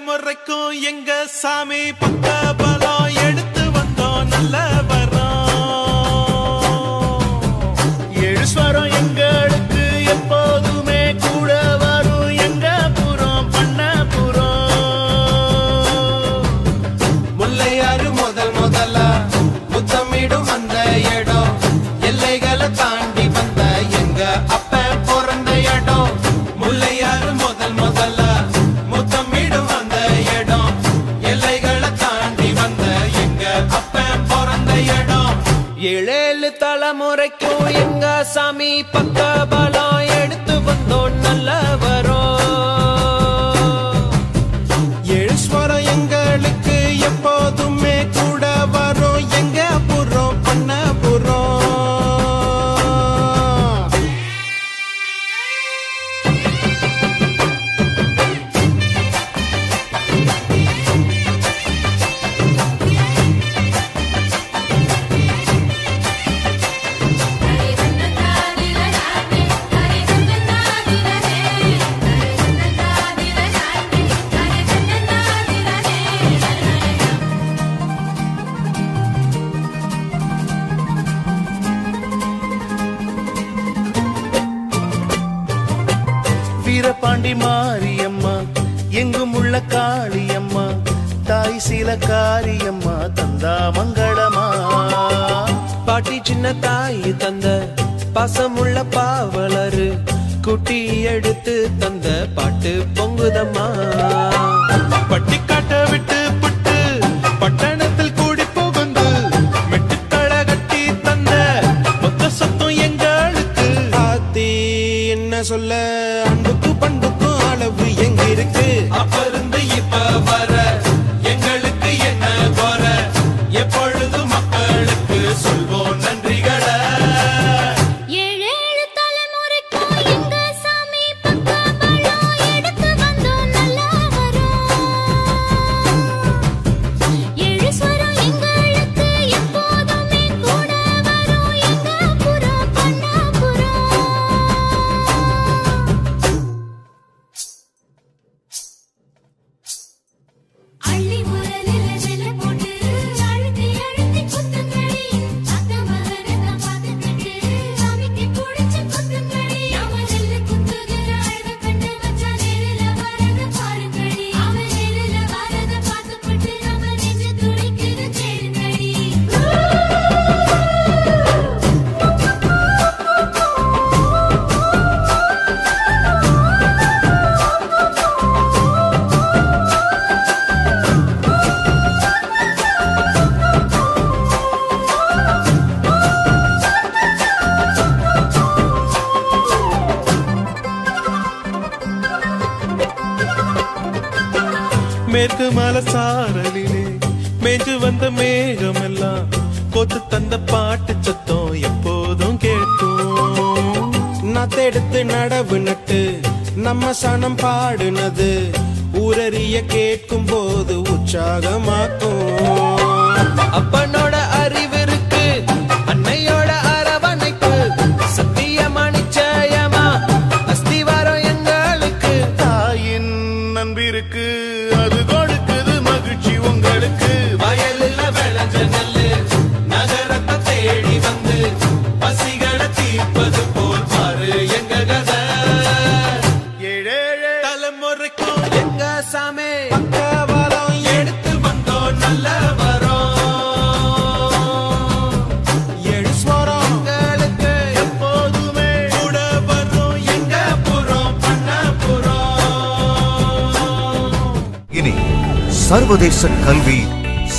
தலைமுறைக்கும் எங்க சாமி பக்க பலம் எடுத்து வந்தோம் நல்ல வரோம். எழுஸ்வரம் எங்களுக்கு எப்போதுமே கூட வரும் எங்க புறம் பண்ண புறம். முல்லையாறு முதலா முத்தமிடும் அந்த இடம் எல்லைகளை தாண்டி வந்த எங்க அப்ப பிறந்த இடம். முல்லையாறு முதலா முத்தமிடும் அந்த இடம் எல்லைகளை தாண்டி வந்த எங்க அப்ப பிறந்த இடம். ஏழேழு தலைமுறைக்கும் எங்க சாமி பக்க பலம் எடுத்து வந்தோம் நல்ல வரோம். எழுஸ்வரம் எங்களுக்கு எப்போதுமே கூட வரும் எங்க புறம் பண்ண புறம். வீரபாண்டி மாரியம்மா எங்கும் உள்ள காளியம்மா தாய் சில காரியம்மா தந்தா மங்களமா. பாட்டி சின்ன தாய் தந்த பாசமுள்ள பாவலரு குட்டி எடுத்து தந்த பாட்டு பொங்குதம்மா. பட்டி காட்ட விட்டு புட்டு பட்டணத்தில் கூடி புகுந்து மெட்டுக்கள கட்டி தந்த மொத்த சொத்தம் எங்களுக்கு. ஆத்தி என்ன சொல்ல அன்புக்கு பண்புக்கும் அளவு எங்க இருக்கு. அப்ப இருந்து இப்ப வர எங்களுக்கு என்ன குற எப்பொழுது மக்களுக்கு சொல்வோம் நன்றிகளை. ஏழேழு தலைமுறைக்கும் எங்க சாமி பக்க பலம் எடுத்து வந்தோம் நல்ல வரோம். எழுஸ்வரம் எங்களுக்கு எப்போதுமே கூட வரும் எங்க புறம் பண்ண புறம். அள்ளி உரலில நெல்ல போட்டு அழுத்தி அழுத்தி குத்துங்கடி. அத்த மகனை பார்த்துக்கிட்டு சாமிக்கு பிடிச்ச குத்துங்கடி. அவன் நெல்லு குத்துகிற அழக கண்டு வச்சா நேரில வரத பாருங்கடி. அவன் நேரில வரத பார்த்துக்கிட்டு நம்ம நெஞ்சு துடிக்குது சேருங்கடி. மேற்கு மலை சாரலிலே மேஞ்சு வந்த மேகம் எல்லாம் கொத்து தந்த பாட்டு சத்தம் எப்போதும் கேட்கும். நத்தெடுத்து நடவு நட்டு நம்ம சனம் பாடுனது ஊரறிய கேட்கும் போது உற்சாகமாக்கும். அப்பனோட அறிவு இருக்கு அன்னையோட அரவணைப்பு சத்தியமா நிச்சயமா அஸ்திவாரம் எங்களுக்கு. தாயின் நம்பிருக்கு அது கொடுக்குது மகிழ்ச்சி உங்களுக்கு. வயலில் விளைஞ்ச நெல்லு நகரத்தை தேடி வந்து பசிகளை தீர்ப்பது போல் பாரு எங்க கதை. ஏழேழு தலைமுறைக்கும் எங்க சாமி பக்க பலம் எடுத்து வந்தோம் நல்ல வரோம். எழுஸ்வரம் எங்களுக்கு எப்போதுமே கூட வரும் எங்க புறம் பண்ண புறம். இனி சர்வதேச கல்வி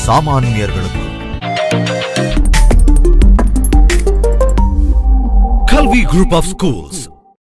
சாமானியர்களுக்கு. கல்வி குரூப் ஆஃப் ஸ்கூல்ஸ்